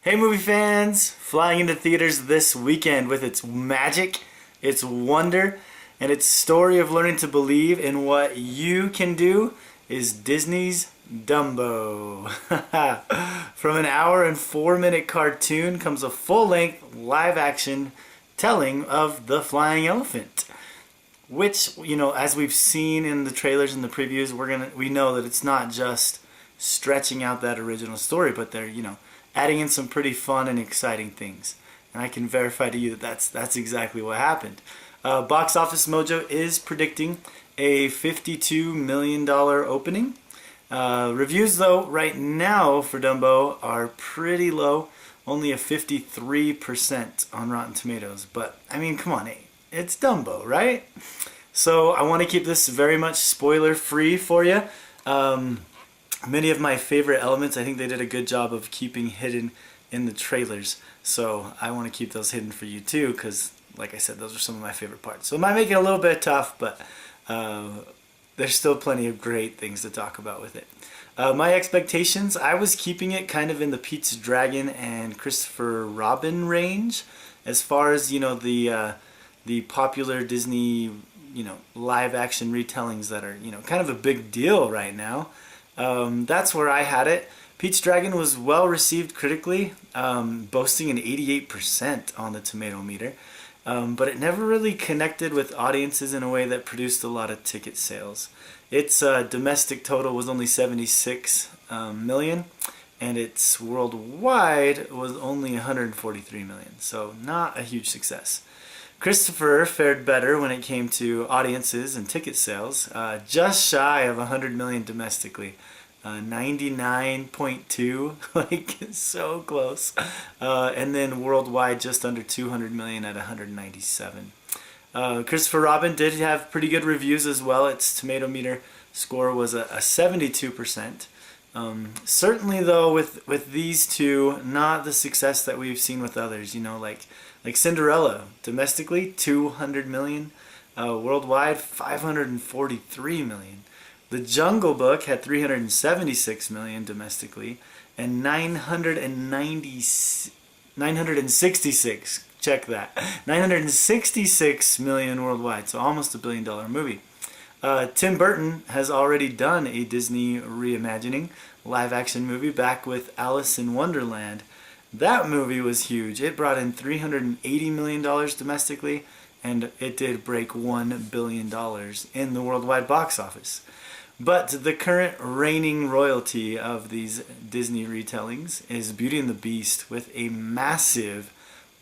Hey movie fans! Flying into theaters this weekend with its magic, its wonder, and its story of learning to believe in what you can do is Disney's Dumbo. From an hour and 4-minute cartoon comes a full-length live-action telling of the flying elephant. Which, as we've seen in the trailers and the previews, we know that it's not just stretching out that original story, but they're, adding in some pretty fun and exciting things. And I can verify to you that that's exactly what happened. Box Office Mojo is predicting a $52 million opening. Reviews, though, right now for Dumbo are pretty low. Only a 53% on Rotten Tomatoes. But, come on, it's Dumbo, right? So I want to keep this very much spoiler-free for you. Many of my favorite elements, I think they did a good job of keeping hidden in the trailers. So I want to keep those hidden for you too, because like I said, those are some of my favorite parts. So it might make it a little bit tough, but there's still plenty of great things to talk about with it. My expectations, I was keeping it kind of in the Pete's Dragon and Christopher Robin range, as far as, the popular Disney, live action retellings that are, kind of a big deal right now. That's where I had it. Pete's Dragon was well received critically, boasting an 88% on the tomato meter, but it never really connected with audiences in a way that produced a lot of ticket sales. Its domestic total was only 76 million, and its worldwide was only 143 million, so not a huge success. Christopher fared better when it came to audiences and ticket sales, just shy of 100 million domestically, 99.2, like so close, and then worldwide just under 200 million at 197. Christopher Robin did have pretty good reviews as well. Its tomato meter score was a 72%. Certainly though, with these two, not the success that we've seen with others, like Cinderella, domestically 200 million, worldwide 543 million. The Jungle Book had 376 million domestically and 966, check that, 966 million worldwide, so almost $1 billion movie. Tim Burton has already done a Disney reimagining live action movie back with Alice in Wonderland. That movie was huge. It brought in $380 million domestically, and it did break $1 billion in the worldwide box office. But the current reigning royalty of these Disney retellings is Beauty and the Beast, with a massive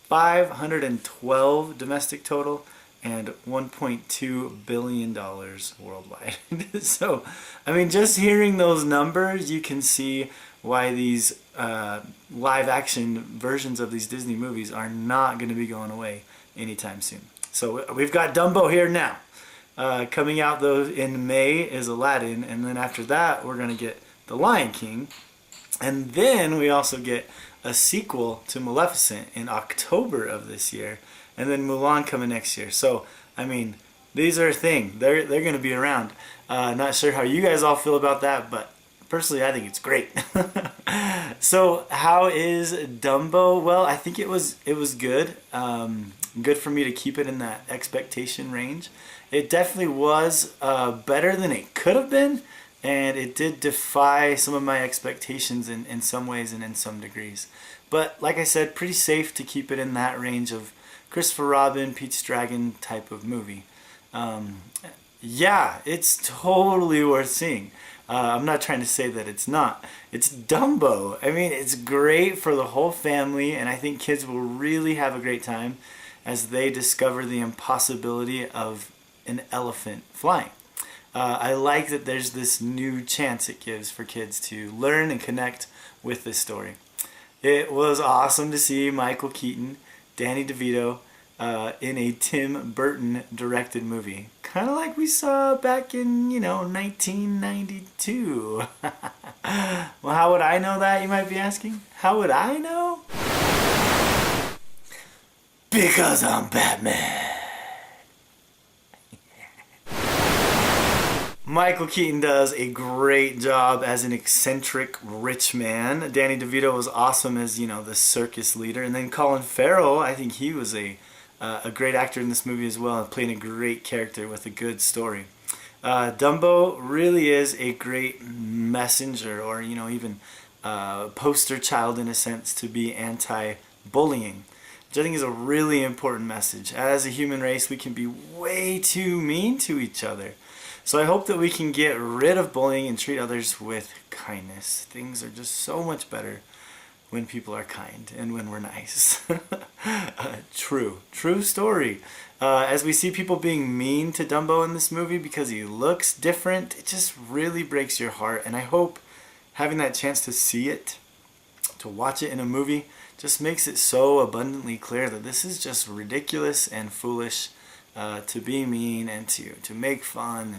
512 domestic total and $1.2 billion worldwide. So, just hearing those numbers, you can see why these live action versions of these Disney movies are not going to be going away anytime soon. So we've got Dumbo here now. Coming out though in May is Aladdin, and then after that we're going to get The Lion King, and then we also get a sequel to Maleficent in October of this year, and then Mulan coming next year. So these are a thing. They're going to be around. Not sure how you guys all feel about that, but personally I think it's great. So how is Dumbo? Well, I think it was good. Good for me to keep it in that expectation range. It definitely was better than it could have been, and it did defy some of my expectations in some ways and in some degrees. But like I said, pretty safe to keep it in that range of Christopher Robin, Pete's Dragon type of movie. Yeah, it's totally worth seeing. I'm not trying to say that it's not. It's Dumbo. It's great for the whole family, and I think kids will really have a great time as they discover the impossibility of an elephant flying. I like that there's this new chance it gives for kids to learn and connect with this story. It was awesome to see Michael Keaton, Danny DeVito, in a Tim Burton directed movie. Kind of like we saw back in, 1992. Well, how would I know that, you might be asking? How would I know? Because I'm Batman. Michael Keaton does a great job as an eccentric rich man. Danny DeVito was awesome as, the circus leader. And then Colin Farrell, I think he was a great actor in this movie as well, playing a great character with a good story. Dumbo really is a great messenger, or even poster child in a sense, to be anti-bullying, which I think is a really important message. As a human race, we can be way too mean to each other. So I hope that we can get rid of bullying and treat others with kindness. Things are just so much better when people are kind and when we're nice. True story. As we see people being mean to Dumbo in this movie because he looks different, it just really breaks your heart. And I hope having that chance to see it, to watch it in a movie, just makes it so abundantly clear that this is just ridiculous and foolish to be mean and to make fun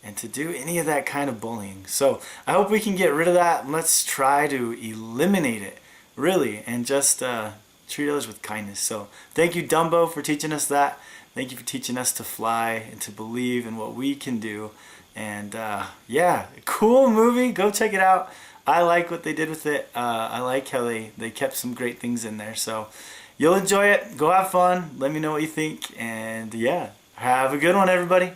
and to do any of that kind of bullying. So I hope we can get rid of that, and let's try to eliminate it, really, and just treat others with kindness. So thank you, Dumbo, for teaching us that. Thank you for teaching us to fly and to believe in what we can do. And yeah, cool movie. Go check it out. I like what they did with it. I like how they kept some great things in there. So you'll enjoy it. Go have fun. Let me know what you think. And yeah, have a good one, everybody.